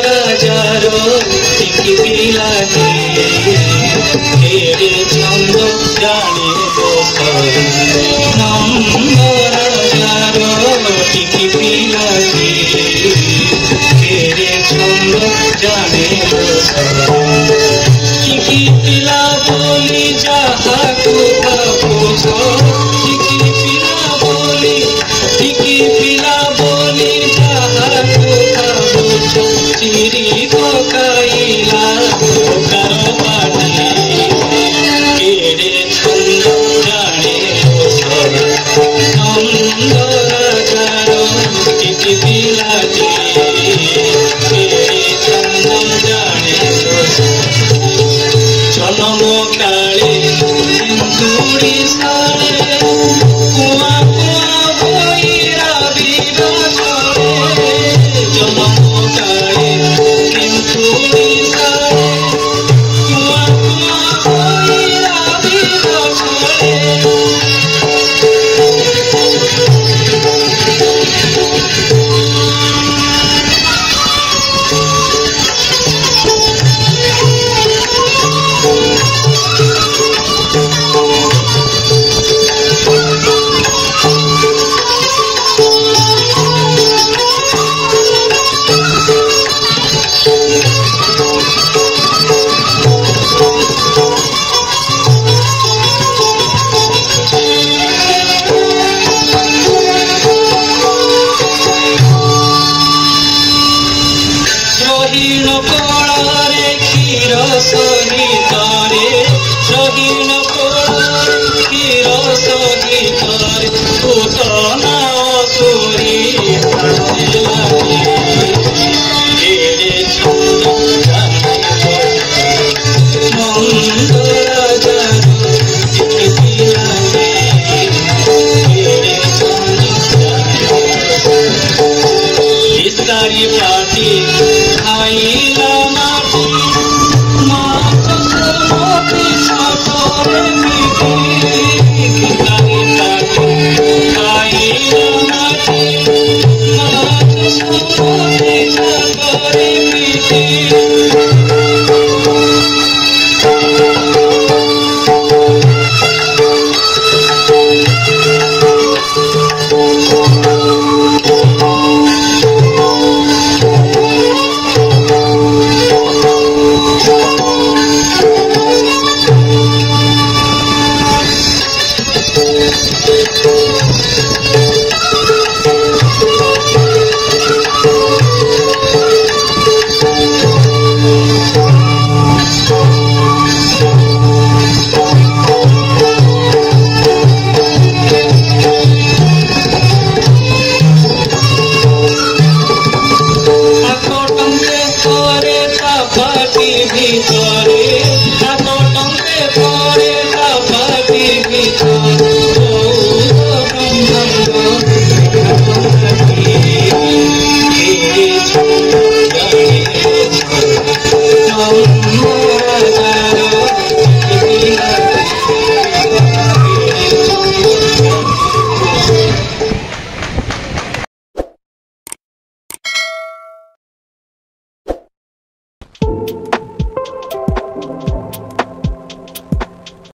রাজারো টিকি বিলাতি এরে ছন্দ জানে বসরে নন্দ রাজারো টিকি বিলাতি এরে ছন্দ জানে বসরে টিকি পিলা বলি যাহাকু ভাবুছ টিকি পিলা বলি যাহাকু ভাবুছ চিরি পকাইলা ওকার পাটি কেড়ে ছন্দ জানে বসরে নন্দ রাজার টিকি বিলাতি কেড়ে ছন্দ জানে বসরে জনম কালে সিন্ধুরি সারে কুয়া কুয়া বইরা বিবাসরে জনম কালে সিন্ধুরি সারে কুয়া কুয়া বইরা বিবাসরে রহিণ কোড়ারে ক্ষীর সহিতরে রহিণ কোড়ারে ক্ষীর সহিতরে পুতনা অসুরি এড়ে ছন্দ জানে নন্দ রাজার টিকি বিলাতি এড়ে ছন্দ জানে বিস্তারি পাটি খাইলা মাটি মাছ সমতি ছাতরে মিটি বিস্তারি পাটি খাইলা মাটি মাছ সমতি ছাতরে মিটি ভিতরে ঠাকুরকে পরে পাটি ভিতরে